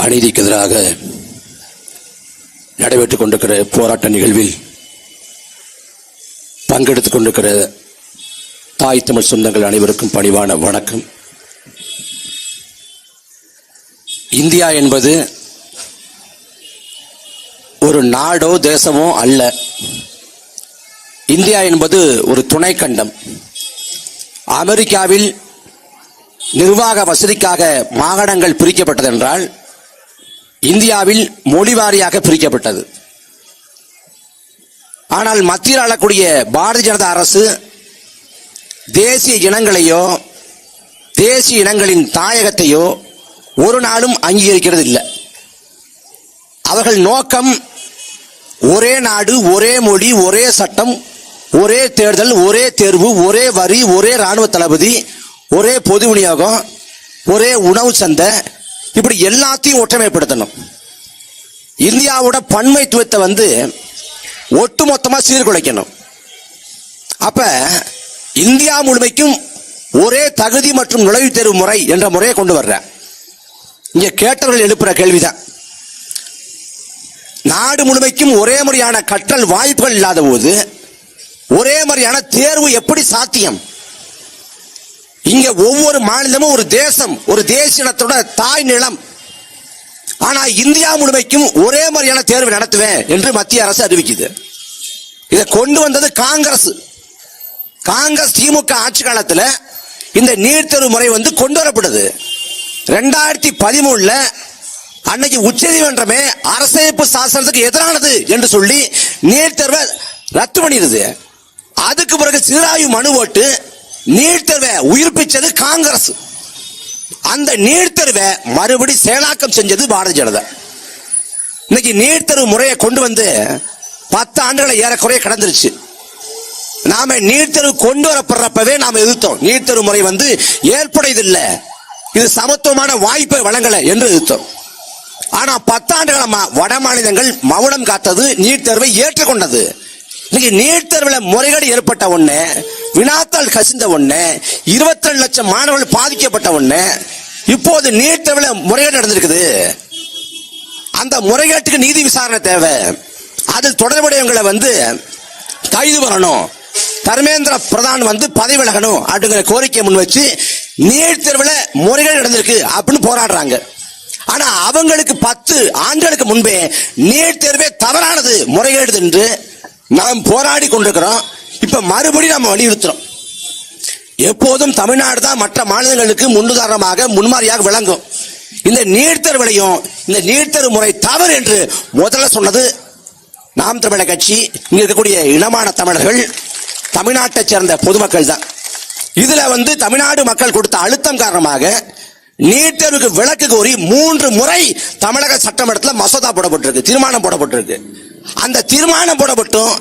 அநீதிக்கு எதிராக நடைபெற்றுக் கொண்டிருக்கிற போராட்ட நிகழ்வில் பங்கெடுத்துக் கொண்டிருக்கிற தாய் தமிழ் சொந்தங்கள் அனைவருக்கும் பணிவான வணக்கம். இந்தியா என்பது ஒரு நாடோ தேசமோ அல்ல. இந்தியா என்பது ஒரு துணை கண்டம். அமெரிக்காவில் நிர்வாக வசதிக்காக மாகாணங்கள் பிரிக்கப்பட்டதென்றால் இந்தியாவில் மொழி வாரியாக பிரிக்கப்பட்டது. ஆனால் மத்தியில் ஆளக்கூடிய பாரதிய ஜனதா அரசு தேசிய இனங்களையோ தேசிய இனங்களின் தாயகத்தையோ ஒரு நாளும் அங்கீகரிக்கிறது இல்லை. அவர்கள் நோக்கம் ஒரே நாடு, ஒரே மொழி, ஒரே சட்டம், ஒரே தேர்தல், ஒரே தேர்வு, ஒரே வரி, ஒரே ராணுவ தளபதி, ஒரே பொது விநியோகம், ஒரே உணவு சந்தை, இப்படி எல்லாத்தையும் ஒற்றுமைப்படுத்தணும். இந்தியாவோட பன்மைத்துவத்தை ஒட்டுமொத்தமா சீர்குலைக்கணும். அப்ப இந்தியா முழுமைக்கும் ஒரே தகுதி மற்றும் நுழைவுத் தேர்வு முறை என்ற முறையை கொண்டு வர்ற இங்க கேட்டவர்கள் எழுப்புற கேள்விதான். நாடு முழுமைக்கும் ஒரே முறையான கற்றல் வாய்ப்புகள் இல்லாத போது ஒரே முறையான தேர்வு எப்படி சாத்தியம்? இங்க ஒவ்வொரு மாநிலமும் ஒரு தேசம், ஒரு தேசிய இனத்தோட தாய் நிலம். ஆனா இந்தியா முழுமைக்கும் ஒரே முறையான தேர்வு நடத்துவேன் என்று மத்திய அரசு அறிவிக்குது. இதை கொண்டு வந்தது காங்கிரஸ். திமுக ஆட்சி காலத்தில் இந்த நீட் தேர்வு முறை கொண்டு வரப்படுது. 2013 அன்னைக்கு உச்சநீதிமன்றமே அரசமைப்பு சாசனத்துக்கு எதிரானது என்று சொல்லி நீட் தேர்வை ரத்து பண்ணிடுது. அதுக்கு பிறகு சீராய்வு மனு போட்டு நீட் தேர்வை உயிர்ப்பிச்சது காங்கிரஸ். அந்த நீட் தேர்வை மறுபடி செயலாக்கம் செஞ்சது பாரதிய ஜனதா. இன்னைக்கு நீட் தேர்வு முறையை கொண்டு 10 ஆண்டுகளை ஏறக்குறைய கடந்துருச்சு. நாம நீட் தேர்வு கொண்டு வரப்படுறப்பவே நாம எதிர்த்தோம். நீட் தேர்வு முறை ஏற்புடையதில்லை, இது சமத்துவமான வாய்ப்பை வழங்கல என்று எதிர்த்தோம். ஆனா 10 ஆண்டுகளமா வட மாநிலங்கள் மௌனம் காத்தது, நீட் தேர்வை ஏற்றுக்கொண்டது. இன்னைக்கு நீட் தேர்வுல முறைகேடு ஏற்பட்ட ஒண்ணு, வினாத்தாள் கசிந்த ஒண்ணு, 22 லட்சம் மாணவர்கள் பாதிக்கப்பட்ட ஒண்ணு, இப்போது நீட் தேர்வுல முறைகேடு நடந்திருக்குது. அந்த முறைகேட்டுக்கு நீதி விசாரணை தேவை. அதில் தொடர்புடையவங்களை கைது பண்ணணும். தர்மேந்திர பிரதான் பதவி விலகணும் அப்படிங்கிற கோரிக்கை முன் வச்சு நீட் தேர்வுல முறைகேடு நடந்திருக்கு அப்படின்னு போராடுறாங்க. ஆனா அவங்களுக்கு 10 ஆண்டுகளுக்கு முன்பே நீட் தேர்வே தவறானது, முறைகேடு என்று நாம் போராடி கொண்டிருக்கிறோம். இப்ப மறுபடியும் நம்ம வலியுறுத்துறோம். எப்போதும் தமிழ்நாடு தான் மற்ற மாநிலங்களுக்கு முன்னுதாரணமாக முன்மாதிரியாக விளங்கும். இந்த நீட் தேர்வுலையும் இந்த நீட் தேர்வு முறை தவறு என்று முதல்ல சொன்னது நாம் தமிழர் கட்சி, இங்க இருக்கக்கூடிய இனமான தமிழர்கள், தமிழ்நாட்டை சேர்ந்த பொதுமக்கள் தான். இதுல தமிழ்நாடு மக்கள் கொடுத்த அழுத்தம் காரணமாக நீட் தேர்வுக்கு விலக்கு கோரி 3 முறை தமிழக சட்டமன்றத்தில் மசோதா போடப்பட்டிருக்கு, தீர்மானம் போடப்பட்டிருக்கு. அந்த தீர்மானம் போடப்பட்டும்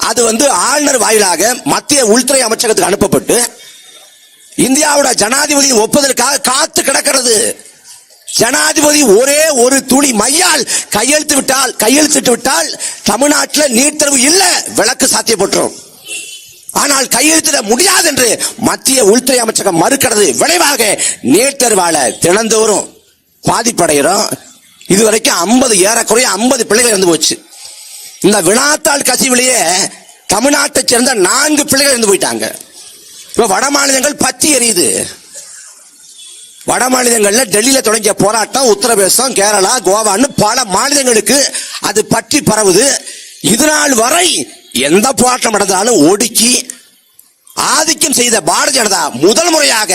அது ஆளுநர் வாயிலாக மத்திய உள்துறை அமைச்சகத்துக்கு அனுப்பப்பட்டு இந்தியாவோட ஜனாதிபதி ஒப்புதலுக்காக காத்து கிடக்கிறது. ஜனாதிபதி ஒரே ஒரு துளி மையால் கையெழுத்திட்டு விட்டால் தமிழ்நாட்டில் நீட் தேர்வு இல்ல, விலக்கு சாத்தியப்பட்டுரும். ஆனால் கையெழுத்திட முடியாது என்று மத்திய உள்துறை அமைச்சகம் மறுக்கிறது. விளைவாக நீட் தேர்வால தினந்தோறும் பாதிப்படைகிறோம். இதுவரைக்கும் ஏறக்குறைய 50 பிள்ளைகள் இறந்து போச்சு. இந்த வினாத்தாள் கசிவிலேயே தமிழ்நாட்டை சேர்ந்த 4 பிள்ளைகள் இறந்து போயிட்டாங்க. இப்ப வட மாநிலங்கள் பத்தி எரியுது. வட மாநிலங்கள்ல டெல்லியில தொடங்கிய போராட்டம் உத்தரப்பிரதேசம், கேரளா, கோவான்னு பல மாநிலங்களுக்கு அது பற்றி பரவுது. இதுநாள் வரை எந்த போராட்டம் நடந்தாலும் ஒடுக்கி ஆதிக்கம் செய்த பாரதிய ஜனதா முதல் முறையாக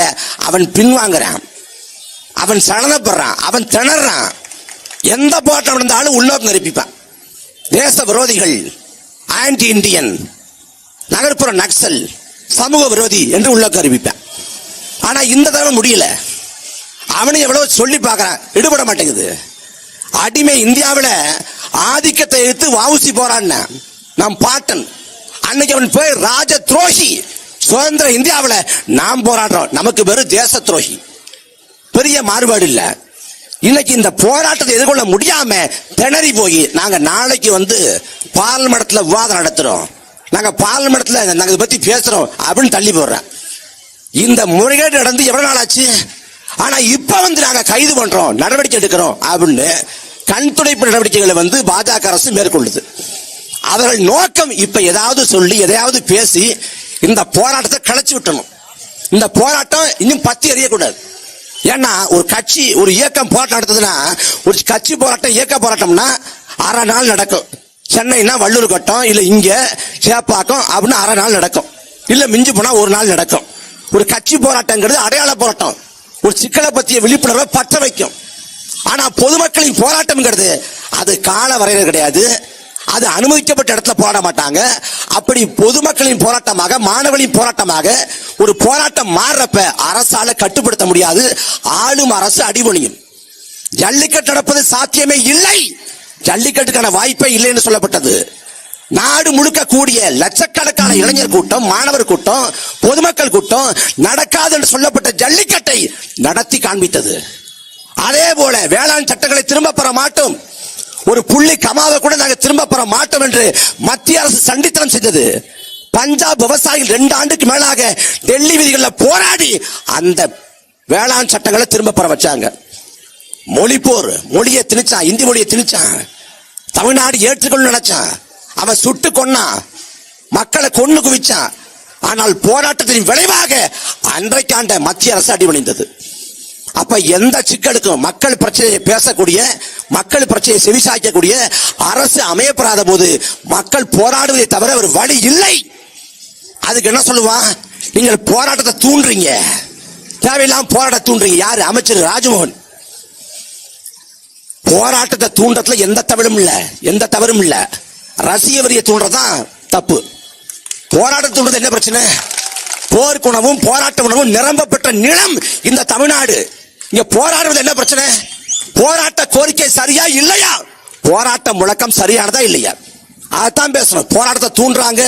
அவன் பின்வாங்குறான், அவன் சலனப்படுறான், அவன் திணறான். எந்த போராட்டம் நடந்தாலும் உள்நோக்கம் நிரப்பிப்பான். தேச விரோதிகள், ஆன்டி இண்டியன், நகர்ப்புற நக்சல், சமூக விரோதி என்று உள்நோக்கம் அறிவிப்பான். ஆனா இந்த தடவை முடியல. அவனை எவ்வளவு சொல்லி பார்க்கறான், ஈடுபட மாட்டேங்குது. அடிமை இந்தியாவில் ஆதிக்கத்தை எடுத்து வாவுசி போறான் நம் பாட்டன். அன்னைக்கு அவன் போய் ராஜ துரோகி. சுதந்திர இந்தியாவில் நாம் போராடுறோம், நமக்கு வெறும் தேச துரோகி. பெரிய மாறுபாடு இல்ல. இன்னைக்கு இந்த போராட்டத்தை எதிர்கொள்ள முடியாம திணறி போய் நாங்க நாளைக்கு பார்லிமெண்ட்ல விவாதம் நடத்துறோம், நாங்க பார்லிமெண்ட்ல நாங்க இதை பத்தி பேசுறோம் அப்படின்னு தள்ளி போடுறோம். இந்த முறைகேடு நடந்து எவ்வளவு நாள் ஆச்சு? ஆனா இப்ப நாங்க கைது பண்றோம், நடவடிக்கை எடுக்கிறோம் அப்படின்னு கண் துடைப்பு நடவடிக்கைகளை பாஜக அரசு மேற்கொள்ளுது. அவர்கள் நோக்கம் இப்ப ஏதாவது சொல்லி எதையாவது பேசி இந்த போராட்டத்தை கலைச்சு விட்டணும். இந்த போராட்டம் இன்னும் பத்தி எறியக்கூடாது. ஏன்னா ஒரு கட்சி ஒரு இயக்கம் போராட்டம் நடத்துதுன்னா, ஒரு கட்சி போராட்டம் இயக்க போராட்டம்னா அரை நாள் நடக்கும். சென்னைனா வள்ளூர் கட்டம், இல்ல இங்க சேப்பாக்கம் அப்படின்னு அரை நாள் நடக்கும், இல்ல மிஞ்சி போனா ஒரு நாள் நடக்கும். ஒரு கட்சி போராட்டங்கிறது அடையாள போராட்டம், ஒரு சிக்கலை பற்றிய விழிப்புணர்வை பற்ற வைக்கும். ஆனா பொதுமக்களின் போராட்டம்ங்கிறது அது கால வரையறை கிடையாது, அது அனுமதிக்கப்பட்ட இடத்துல போராட மாட்டாங்க. அப்படி பொதுமக்களின் போராட்டமாக மாணவர்களின் போராட்டமாக ஒரு போராட்டம் மாறுறப்ப அரசால கட்டுப்படுத்த முடியாது, ஆளும் அரசு அடிபணியும். ஜல்லிக்கட்டு நடப்பது சாத்தியமே இல்லை, ஜல்லிக்கட்டுக்கான வாய்ப்பே இல்லை என்று சொல்லப்பட்டது. நாடு முழுக்க கூடிய லட்சக்கணக்கான இளைஞர் கூட்டம், மாணவர் கூட்டம், பொதுமக்கள் கூட்டம் நடக்காது என்று சொல்லப்பட்ட ஜல்லிக்கட்டை நடத்தி காண்பித்தது. அதே போல வேளாண் சட்டங்களை திரும்ப பெற மாட்டோம், ஒரு புள்ளி கமாவை கூட நாங்கள் திரும்ப பெற மாட்டோம் என்று மத்திய அரசு சண்டித்தனம் செஞ்சது. பஞ்சாப் விவசாயிகள் 2 ஆண்டுக்கு மேலாக டெல்லி விதிகளில் போராடி அந்த வேளாண் சட்டங்களை திரும்ப பெற வச்சாங்க. மொழிப்போர், மொழியை திணிச்சான், இந்தி மொழியை திணிச்சான். தமிழ்நாடு ஏற்றுக்கொள்ள நினைச்சான், அவன் சுட்டு கொன்னான், மக்களை கொன்னு குவிச்சான். ஆனால் போராட்டத்தின் விளைவாக அன்றைக்காண்ட மத்திய அரசு அடிபணிந்தது. அப்ப எந்த சிக்கலுக்கும் மக்கள் பிரச்சனையை பேசக்கூடிய, மக்கள் பிரச்சனையை செவிசாய்க்கக்கூடிய அரசு அமையப்படாத போது மக்கள் போராடுவதை தவிர ஒரு வழி இல்லை. அதுக்கு என்ன சொல்லுவான், நீங்கள் போராட்டத்தை தூண்டுறீங்க, தேவையில்லாம போராட்ட தூண்டுறீங்க. யாரு? அமைச்சர் ராஜ்மோகன். போராட்டத்தை தூண்டத்துல எந்த தவறும் இல்ல, எந்த தவறும் இல்ல. ரசிக வரியை தூண்டுறதான் தப்பு. போராட்ட தூண்டுறது என்ன பிரச்சனை? போர்க்குணவும் போராட்ட உணவும் நிரம்ப பெற்ற நிலம் இந்த தமிழ்நாடு. இங்க போராடுறது என்ன பிரச்சனை? போராட்ட கோரிக்கை சரியா இல்லையா, போராட்ட முழக்கம் சரியானதா இல்லையா, அதான் பேசணும். போராட்டத்தை தூண்டுறாங்க,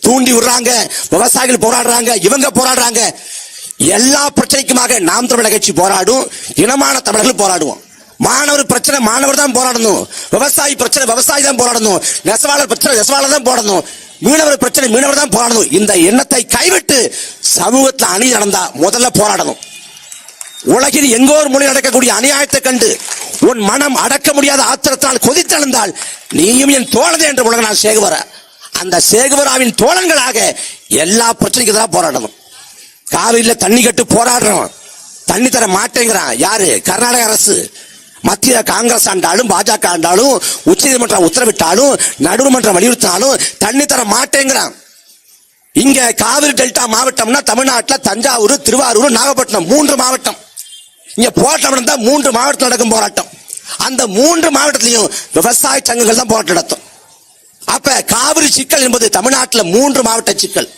தூண்டி விடுறாங்க, விவசாயிகள் போராடுறாங்க, இவங்க போராடுறாங்க. எல்லா பிரச்சனைக்குமாக நாம் தமிழர் கட்சி போராடும், இனமான தமிழர்கள் போராடுவோம். மாணவர் பிரச்சனை மாணவர் தான் போராடணும், விவசாயி பிரச்சனை விவசாயி தான் போராடணும், நெசவாளர் பிரச்சனை நெசவாளர் தான் போராடணும், மீனவர் பிரச்சனை மீனவர் தான் போராடணும். இந்த எண்ணத்தை கைவிட்டு சமூகத்தில் அணி நடந்தா முதல்ல போராடணும். உலகில் எங்கோ ஒரு மொழி நடக்கக்கூடிய அநியாயத்தை கண்டு உன் மனம் அடக்க முடியாத ஆத்திரத்தால் கொதித்தெழுந்தால் நீயும் என் தோழனே என்று உலக நான் சேகுவர, அந்த சேகுவராவின் தோழன்களாக எல்லா பிரச்சனைக்கு தான் போராடணும். காவிரியில தண்ணி கட்டு போராடுறோம், தண்ணி தர மாட்டேங்கிறான் யாரு? கர்நாடக அரசு. மத்திய காங்கிரஸ் ஆண்டாலும் பாஜக ஆண்டாலும் உச்சநீதிமன்றம் உத்தரவிட்டாலும் நடுவர்மன்றம் வலியுறுத்தினாலும் தண்ணி தர மாட்டேங்கிறான். இங்க காவிரி டெல்டா மாவட்டம்னா தமிழ்நாட்டில் தஞ்சாவூர், திருவாரூர், நாகப்பட்டினம் 3 மாவட்டம். இங்க போராட்டம் நடந்தா 3 மாவட்டத்தில் நடக்கும் போராட்டம். அந்த 3 மாவட்டத்திலையும் விவசாய சங்கங்கள் தான் போராட்டம் நடத்தும். அப்ப காவிரி சிக்கல் என்பது தமிழ்நாட்டில் 3 மாவட்ட சிக்கல்.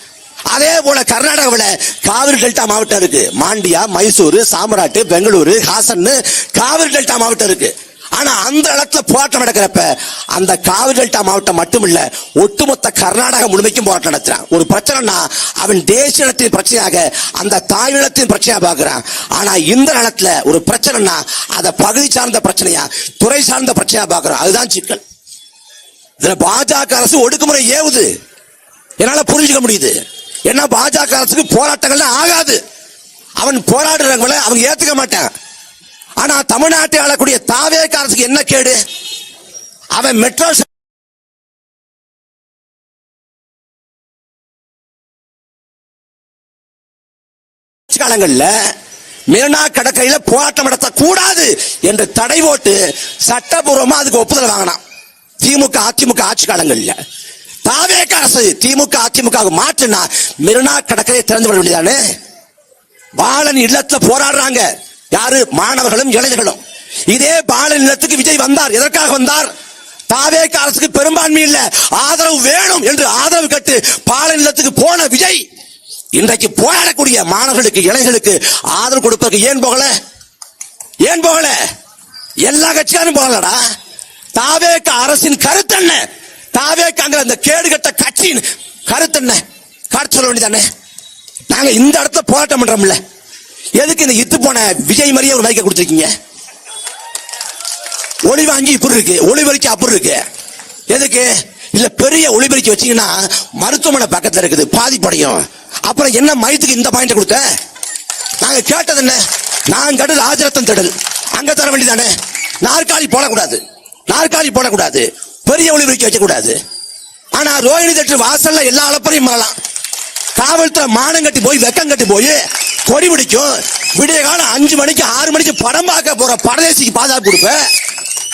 அதே போல கர்நாடகாவில் காவிரி டெல்டா மாவட்டம் இருக்கு. மாண்டியா, மைசூரு, சாமராட்டு, பெங்களூரு, ஹாசன் காவிரி டெல்டா மாவட்டம் இருக்கு. ஆனா அந்த இடத்துல போராட்டம் நடக்கிறப்ப அந்த காவிரி டெல்டா மாவட்டம் மட்டுமில்ல, ஒட்டுமொத்த கர்நாடகா முழுமைக்கும் போராட்டம் நடத்துறான். ஒரு பிரச்சனைனா அவன் தேசிய நிலத்தின் பிரச்சனையாக, அந்த தாய் நிலத்தின் பிரச்சனையா பாக்குறான். ஆனா இந்த நிலத்துல ஒரு பிரச்சனைனா அதை பகுதி சார்ந்த பிரச்சனையா, துறை சார்ந்த பிரச்சனையா பாக்குறான். அதுதான் சிக்கல். இதுல பாஜக அரசு ஒடுக்குமுறை ஏவுது, என்னால புரிஞ்சுக்க முடியுது. ஏன்னா பாஜக அரசுக்கு போராட்டங்கள்லாம் ஆகாது, அவன் போராடுறவங்களை அவங்க ஏத்துக்க மாட்டான். ஆனா தமிழ்நாட்டை ஆளக்கூடிய தாவேக அரசுக்கு என்ன கேடு? அவன் மெட்ரோ காலங்கள்ல மெரினா கடற்கரையில போராட்டம் நடத்த கூடாது என்று தடை போட்டு சட்டபூர்வமா அதுக்கு ஒப்புதல் வாங்கினான். திமுக அதிமுக ஆட்சி காலங்கள்ல தாவேக அரசு திமுக அதிமுக மாற்றினா மெரினா கடற்கரை திறந்து விட வேண்டியதானே. பாலன் இல்லத்துல போராடுறாங்க யாரு? மாணவர்களும் இளைஞர்களும். இதே பாலன் இல்லத்துக்கு விஜய் வந்தார். எதற்காக வந்தார்? தாவேக அரசுக்கு பெரும்பான்மை இல்ல, ஆதரவு வேணும் என்று ஆதரவு கட்டு பாலன் இல்லத்துக்கு போன விஜய் இன்றைக்கு போராடக்கூடிய மாணவர்களுக்கு இளைஞர்களுக்கு ஆதரவு கொடுப்பதற்கு ஏன் போகல? ஏன் போகல? எல்லா கட்சியாரும் போகலடா. தாவேக அரசின் கருத்து என்ன? தாவேக அந்த கேடுகட்ட கட்சியின் கருத்து என்ன? காட்டு சொல்ல வேண்டியதானே. நாங்க இந்த இடத்துல போராட்டம் பண்றோம்ல, எதுக்கு இந்த இத்து போன விஜய் மாதிரியே ஒரு மைக்க கொடுத்துருக்கீங்க? ஒளி வாங்கி இப்படி இருக்கு, ஒளிபெருக்கி அப்படி இருக்கு. எதுக்கு? இல்ல பெரிய ஒளிபெருக்கி வச்சீங்கன்னா மருத்துவமனை பக்கத்துல இருக்குது, பாதிப்படையும். அப்புறம் என்ன மயத்துக்கு இந்த பாயிண்ட் கொடுத்த? நாங்க கேட்டது என்ன? நான் கடு ராஜரத்தன் திடல் அங்க தர வேண்டியதானே. நாற்காலி போடக்கூடாது, நாற்காலி போடக்கூடாது, பெரிய ஒளிபெருக்கி வைக்க கூடாது. ஆனா ரோஹிணி தேட்டர் வாசல்ல எல்லா அளப்பறையும் வரலாம். காவல்துறை மானம் கட்டி போய் வெக்கம் கட்டி போய் கொடி பிடிக்கும். விடிய காலம் 5 மணிக்கு 6 மணிக்கு படம் பார்க்க போற பரதேசிக்கு பாதுகாப்பு கொடுப்ப.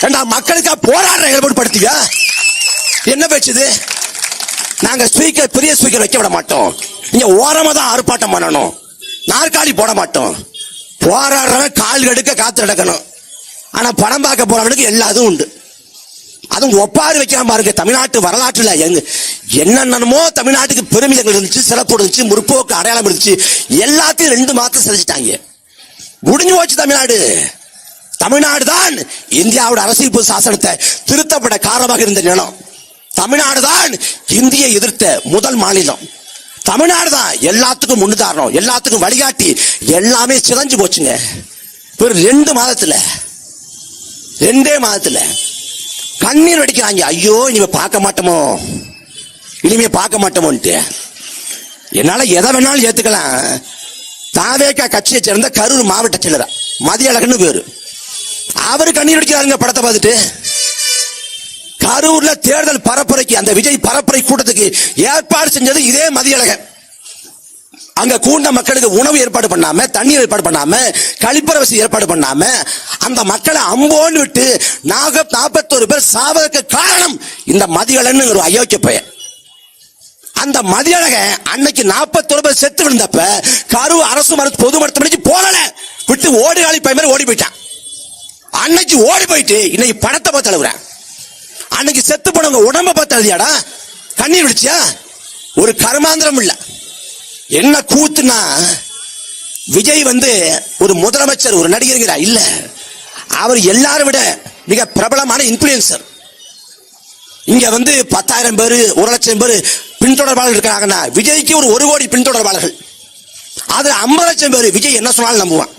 ஏண்டா மக்களுக்கா போராடுற ஏற்படுத்தியா? என்ன பேச்சுது? நாங்க ஸ்பீக்கர் பெரிய ஸ்பீக்கர் வைக்க விட மாட்டோம். இங்க ஓரமா தான் ஆர்ப்பாட்டம் பண்ணணும். நாற்காலி போட மாட்டோம். போராடுறவன் கால் கடுக்க காத்து நடக்கணும். ஆனா படம் பார்க்க போறவனுக்கு எல்லாதும் உண்டு. அதுவும் ஒப்பாறு வைக்காம பாருங்க. தமிழ்நாட்டு வரலாற்றுல என்னென்னமோ தமிழ்நாட்டுக்கு பெருமிதங்கள் இருந்துச்சு, சிறப்பு இருந்துச்சு, முற்போக்கு அடையாளம் இருந்துச்சு. எல்லாத்தையும் 2 மாதம் செஞ்சுட்டாங்க. முடிஞ்சு போச்சு தமிழ்நாடு. தமிழ்நாடு தான் இந்தியாவோட அரசியல் சாசனத்தை திருத்தப்பட காரணமாக இருந்த நிலம். தமிழ்நாடு தான் இந்தியை எதிர்த்த முதல் மாநிலம். தமிழ்நாடு தான் எல்லாத்துக்கும் முன்னுதாரணம், எல்லாத்துக்கும் வழிகாட்டி. எல்லாமே சிதைஞ்சு போச்சுங்க. ஒரு 2 மாதத்துல 2 மாதத்துல கண்ணீர் வடிக்கிறாங்க. ஐயோ இனிமே பார்க்க மாட்டோமோ, இனிமே பார்க்க மாட்டோமோன்ட்டு. என்னால எதை வேணாலும் ஏத்துக்கலாம். தாவேகா கட்சியை சேர்ந்த கரூர் மாவட்ட செயலர் மதியழகன்னு பேரு, அவரு கண்ணீர் வடிக்கிறாருங்க படத்தை பார்த்துட்டு. கரூர்ல தேர்தல் பரப்புரைக்கு அந்த விஜய் பரப்புரை கூட்டத்துக்கு ஏற்பாடு செஞ்சது இதே மதியழகன். அங்க கூண்ட மக்களுக்கு உணவு ஏற்பாடு பண்ணாம, தண்ணீர் ஏற்பாடு பண்ணாம, கழிப்பறை வசதி ஏற்பாடு பண்ணாம அந்த மக்களை அம்போன்னு விட்டு 41 பேர் சாவதற்கு காரணம் இந்த மதியழகன் ஒரு அயோக்கிய பையன். அந்த மதியழகன் அன்னைக்கு 41 பேர் செத்து விழுந்தப்ப கரூர் அரசு பொது மருத்துவமனைக்கு போகல, விட்டு ஓடுகாலி பையன் மாதிரி ஓடி போயிட்டான். அன்னைக்கு ஓடி போயிட்டு இன்னைக்கு பணத்தை பார்த்து அழுகுறேன். அன்னைக்கு செத்து போனவங்க உடம்ப பார்த்து அழுதியாடா? கண்ணீர் விடுச்சியா? ஒரு கர்மாந்திரம் இல்ல. என்ன கூத்துனா, விஜய் ஒரு முதலமைச்சர், ஒரு நடிகர் இல்ல, அவர் எல்லாரும் விட மிக பிரபலமான இன்ஃபுளுசர். இங்க 10,000 பேர் 1,00,000 பேர் பின்தொடர்பாளர்கள் இருக்கிறாங்கன்னா, விஜய்க்கு ஒரு 1 கோடி பின்தொடர்பாளர்கள். அதுல 50 லட்சம் பேர் விஜய் என்ன சொன்னாலும் நம்புவான்.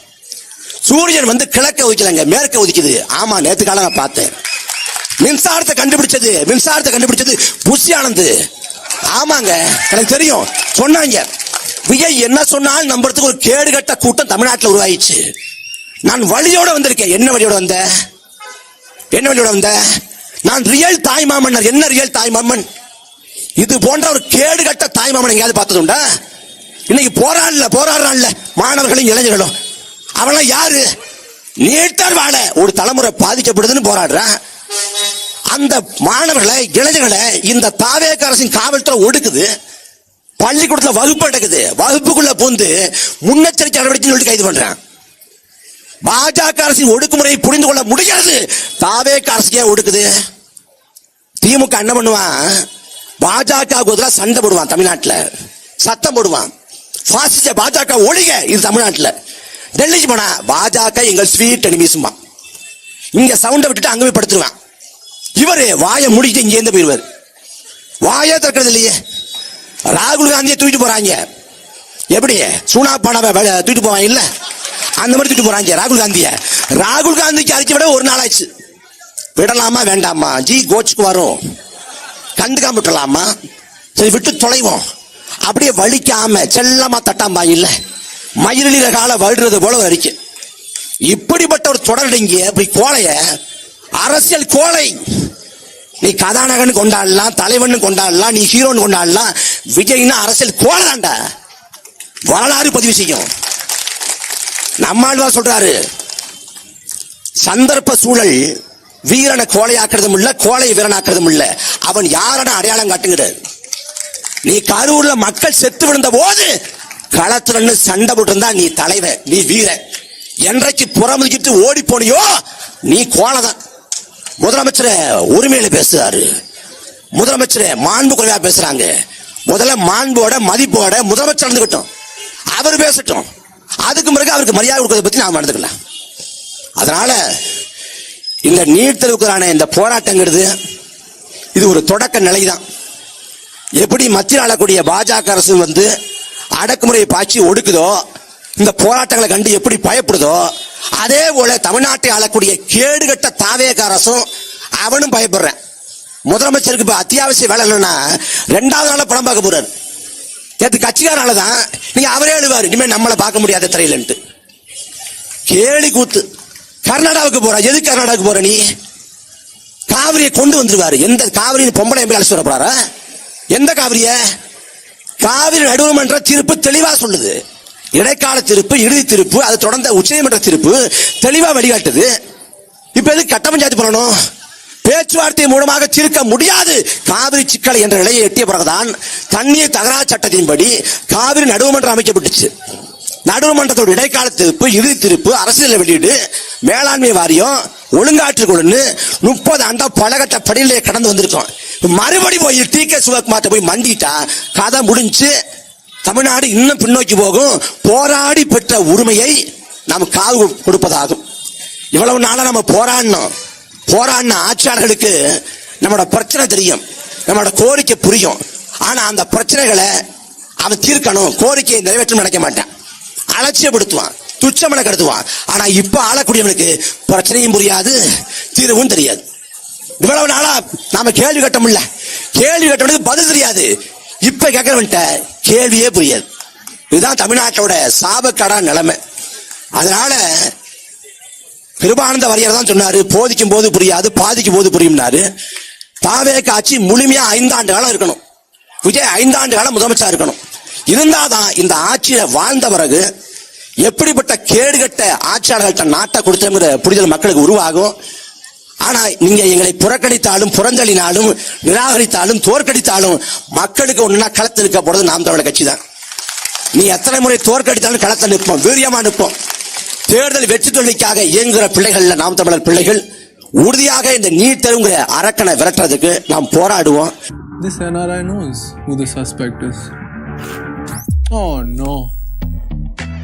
சூரியன் கிழக்க உதிக்கலங்க, மேற்க உதிக்குது. ஆமா, நேத்து காலம் நான் பார்த்தேன். மின்சாரத்தை கண்டுபிடிச்சது புஷி ஆனந்த். ஆமாங்க, எனக்கு தெரியும், சொன்னாங்க. விஜய் என்ன சொன்னாலும் நம்புறதுக்கு ஒரு கேடுகட்ட கூட்டம் தமிழ்நாட்டில் உருவாயிடுச்சு. நான் வழியோட வந்திருக்கேன். என்ன வழியோட வந்த? நான் ரியல் தாய்மாமன்னர். என்ன ரியல் தாய்மாமன்? இது போன்ற ஒரு கேடுகட்ட தாய்மாமன் எங்கேயாவது பார்த்ததுண்டா? இன்னைக்கு போராடுறான்ல மாணவர்களும் இளைஞர்களும். அவெல்லாம் யாரு? நீட்டர் வாழ ஒரு தலைமுறை பாதிக்கப்படுதுன்னு போராடுறான். அந்த மாணவர்களை, இளைஞர்களை இந்த தாவேக அரசின் காவல்துறை ஒடுக்குது. பள்ளிக்கூடத்தில் வகுப்பு நடக்குது, வகுப்புக்குள்ள பூந்து முன்னெச்சரிக்கை நடவடிக்கை சொல்லி கைது பண்றான். பாஜக அரசின் ஒடுக்குமுறையை புரிந்து கொள்ள முடியாது. தாவேக அரசுக்கே ஒடுக்குது. திமுக என்ன பண்ணுவான்? பாஜக சண்டை போடுவான், தமிழ்நாட்டில் சத்தம் போடுவான். பாசிச பாஜக ஒழிக, இது தமிழ்நாட்டில். டெல்லிக்கு போனா பாஜக எங்கள் ஸ்வீட் எனிமீஸ்மா. இங்க சவுண்டை விட்டுட்டு அங்க போய் படுத்துருவான். இவரு வாயை முடிக்கிட்டு இங்க இருந்து போயிருவார். வாயே திறக்கிறது இல்லையே. ராகுல் காந்தியை தூக்கிட்டு போறாங்க. எப்படி சூனாப்பானாவை தூக்கிட்டு போவாங்க இல்ல, அந்த மாதிரி தூக்கிட்டு போறாங்க ராகுல் காந்திக்கு அறிக்கை விட 1 நாள் ஆச்சு. விடலாமா வேண்டாமா? கோச்சுக்கு வரும், கண்டுக்காம விட்டுலாமா? சரி விட்டு தொலைவோம். அப்படியே வலிக்காம செல்லமா தட்டாம்பா இல்ல, மயிலிற கால வழுறது போல ஒரு அறிக்கை. இப்படிப்பட்ட ஒரு தொடர்டிங்க அப்படி கோலைய அரசியல் கோலை. நீ கதாநாயகன் கொண்டாடலாம், தலைவன் கொண்டாடலாம், நீ ஹீரோன்னு கொண்டாடலாம். விஜய்னா அரசியல் கோலை தாண்டா, வரலாறு பதிவு செய்யும். நம்மாழ்வார் சொல்றாரு, சந்தர்ப்ப சூழல் வீரனை கோலையாக்குறதும் இல்ல, கோலை வீரனாக்குறதும் இல்ல, அவன் யாரன அடையாளம் காட்டுங்கிறார். நீ கரூர்ல மக்கள் செத்து விழுந்த போது களத்துல சண்டை போட்டு இருந்தா நீ தலைவன், நீ வீரன். என்றைக்கு புறமுதுக்கிட்டு ஓடி போனியோ நீ கோலதான். முதலமைச்சர் உரிமையில பேசுறாரு, முதலமைச்சர் மாண்பு குறைவா பேசுறாங்க. முதல்ல மாண்போட மதிப்போட முதலமைச்சர் நடந்துக்கிட்டோம், அவர் பேசட்டும். அதுக்கு பிறகு அவருக்கு மரியாதை கொடுக்கறத பத்தி நாம நடந்துக்கலாம். அதனால இந்த நீட் தேர்வுக்கான இந்த போராட்டங்கிறது இது ஒரு தொடக்க நிலைதான். எப்படி மத்தியில் ஆளக்கூடிய பாஜக அரசு அடக்குமுறையை பாய்ச்சி ஒடுக்குதோ, இந்த போராட்டங்களை கண்டு எப்படி பயப்படுதோ, அதே போல தமிழ்நாட்டை ஆளக்கூடிய கேடுகட்ட தாவேக அரசும் அவனும் பயப்படுறேன். முதலமைச்சருக்கு இப்ப அத்தியாவசிய வேலை இல்லைன்னா 2வது நாள படம் பார்க்க போறாரு. நேற்று கட்சிக்காரனாலதான் நீங்க அவரே எழுவாரு, இனிமே நம்மளை பார்க்க முடியாத திரையிலன்ட்டு. கேலி கூத்து. கர்நாடகாவுக்கு போற, எதுக்கு கர்நாடகாவுக்கு போற நீ? காவிரியை கொண்டு வந்துருவாரு. எந்த காவிரி பொம்பளை எம்பி அழைச்சு வர போறாரா? எந்த காவிரிய? காவிரி நடுவர்மன்ற தீர்ப்பு தெளிவா சொல்லுது. இடைக்கால தீர்ப்பு, இறுதி தீர்ப்பு, அது தொடர்ந்த உச்சநீதிமன்ற தீர்ப்பு தெளிவா வழிகாட்டுது. இப்ப எதுக்கு கட்ட பஞ்சாயத்து பண்ணணும்? பேச்சுவார்த்தை மூலமாக தீர்க்க முடியாது காவிரி சிக்கல் என்ற நிலையை எட்டிய பிறகுதான் தண்ணீர் தகராறு சட்டத்தின்படி காவிரி நடுவர்மன்றம் அமைக்கப்பட்டுச்சு. நடுவர்மன்றத்தோட இடைக்கால தீர்ப்பு, இறுதி தீர்ப்பு, அரசியல் வெளியீடு, மேலாண்மை வாரியம், ஒழுங்காற்று குழுன்னு 30 ஆண்டா பலகட்ட படியிலே கடந்து வந்திருக்கோம். மறுபடி போய் டி.கே. சிவகுமார்ட்ட போய் மண்டிட்டா கதை முடிஞ்சு. தமிழ்நாடு இன்னும் பின்னோக்கி போகும். போராடி பெற்ற உரிமையை நாம் காவு கொடுப்பதாகும். இவ்வளவு நாளா நம்ம போராடின ஆட்சியாளர்களுக்கு நம்மளோட பிரச்சனை தெரியும், நம்மளோட கோரிக்கை புரியும். ஆனா அந்த பிரச்சனைகளை அவன் தீர்க்கணும், கோரிக்கையை நிறைவேற்ற நினைக்க மாட்டான், அலட்சியப்படுத்துவான், துச்சமனை கருதுவான். ஆனா இப்ப ஆளக்கூடியவனுக்கு பிரச்சனையும் புரியாது, தீர்வும் தெரியாது. இவ்வளவு நாளா நாம கேள்வி கட்டமில்ல, கேள்வி கட்டவனுக்கு பதில் தெரியாது. இப்ப கேட்கறவன்ட்ட கேள்வியே புரியாது. இதுதான் தமிழ்நாட்டோட சாபக்கடா நிலைமை. அதனால கிருபானந்த வாரியார் தான் சொன்னாரு, போதிக்கும் போது புரியாது, பாதிக்கும் போது புரியும்னாரு. தாவேக ஆட்சி முழுமையா 5 ஆண்டு காலம் இருக்கணும். விஜய் 5 ஆண்டு காலம் முதலமைச்சா இருக்கணும். இருந்தாதான் இந்த ஆட்சியில வாழ்ந்த பிறகு எப்படிப்பட்ட கேடுகட்ட ஆட்சியாளர்கள்ட்ட நாட்டை கொடுத்தங்கிற புரிதல் மக்களுக்கு உருவாகும். ஆனா நீங்க எங்களை புறக்கணித்தாலும், புறந்தளினாலும், நிராகரித்தாலும், தோற்கடித்தாலும் மக்களுக்கு ஒண்ணுனா களத்தில் இருக்க போறது நாம் தமிழர் கட்சி தான். நீ எத்தனை முறை தோற்கடித்தாலும் களத்தில் நிற்போம், வீரியமா நிற்போம். தேர்தல் வெற்றி தோல்விக்காக இயங்குகிற பிள்ளைகள் நாம் தமிழர் பிள்ளைகள். உறுதியாக இந்த நீட் தேர்வுங்கிற அரக்கனை விரட்டுறதுக்கு நாம் போராடுவோம். This NRI knows who the suspect is. Oh no.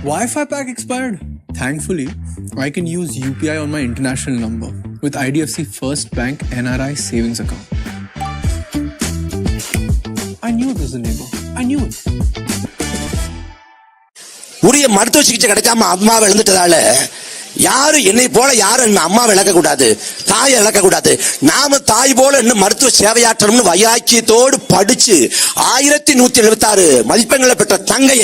Wi-Fi pack expired. Thankfully, I can use UPI on my international number with IDFC First Bank NRI savings account. I knew it was a neighbor. I knew it. உரிய மருத்துவ சிகிச்சை கிடைக்காம அம்மாவை இழந்துட்டதால யாரு என்னை போல யாரும் அம்மாவை இழக்க கூடாது, தாயை இழக்க கூடாது. நாம தாய் போல இன்னும் மருத்துவ சேவையாற்றணும்னு வைராக்கியத்தோடு படிச்சு 1176 மதிப்பெண்களை பெற்ற தங்கைய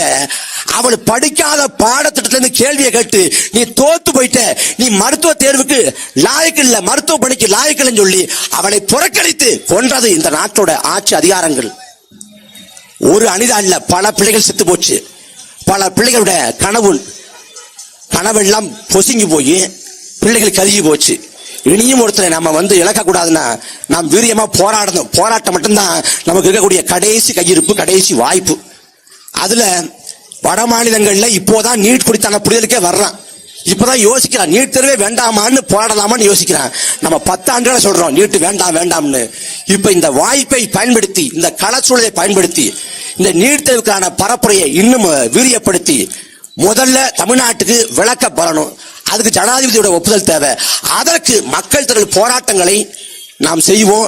அவள் படிக்காத பாடத்திட்டத்திலிருந்து கேள்வியை கேட்டு நீ தோத்து போயிட்ட, நீ மருத்துவ தேர்வுக்கு லாயக்கு இல்ல, மருத்துவ பணிக்கு லாயக்கு இல்லைன்னு சொல்லி அவளை புறக்கணித்து கொன்றது இந்த நாட்டோட ஆட்சி அதிகாரங்கள். ஒரு அனிதா இல்ல, பல பிள்ளைகள் செத்து போச்சு. பல பிள்ளைகளுடைய கனவெல்லாம் பொசுங்கி போய் பிள்ளைகள் கருகி போச்சு. இனியும் ஒருத்தரை நம்ம இழக்க கூடாதுன்னா நாம் வீரியமா போராடணும். போராட்டம் மட்டும்தான் நமக்கு இருக்கக்கூடிய கடைசி கையிருப்பு, கடைசி வாய்ப்பு. அதுல வட மாநிலங்கள்ல இப்போதான் நீட் குறித்தான புரிதலுக்கே வர்றான். இப்பதான் யோசிக்கிறான், நீட் தேர்வே வேண்டாமான்னு போராடலாமான்னு யோசிக்கிறான். நம்ம 10 ஆண்டுகளா சொல்றோம் நீட் வேண்டாம் வேண்டாம்னு. இப்ப இந்த வாய்ப்பை பயன்படுத்தி, இந்த களச்சூழலை பயன்படுத்தி, இந்த நீட் தேர்வுக்கான பரப்புரையை இன்னும் வீரியப்படுத்தி முதல்ல தமிழ்நாட்டுக்கு விளக்க பெறணும். அதுக்கு ஜனாதிபதியோட ஒப்புதல் தேவை. அதற்கு மக்கள் திரள் போராட்டங்களை நாம் செய்வோம்.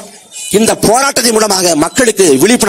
இந்த போராட்டத்தின் மூலமாக மக்களுக்கு விழிப்புணர்வு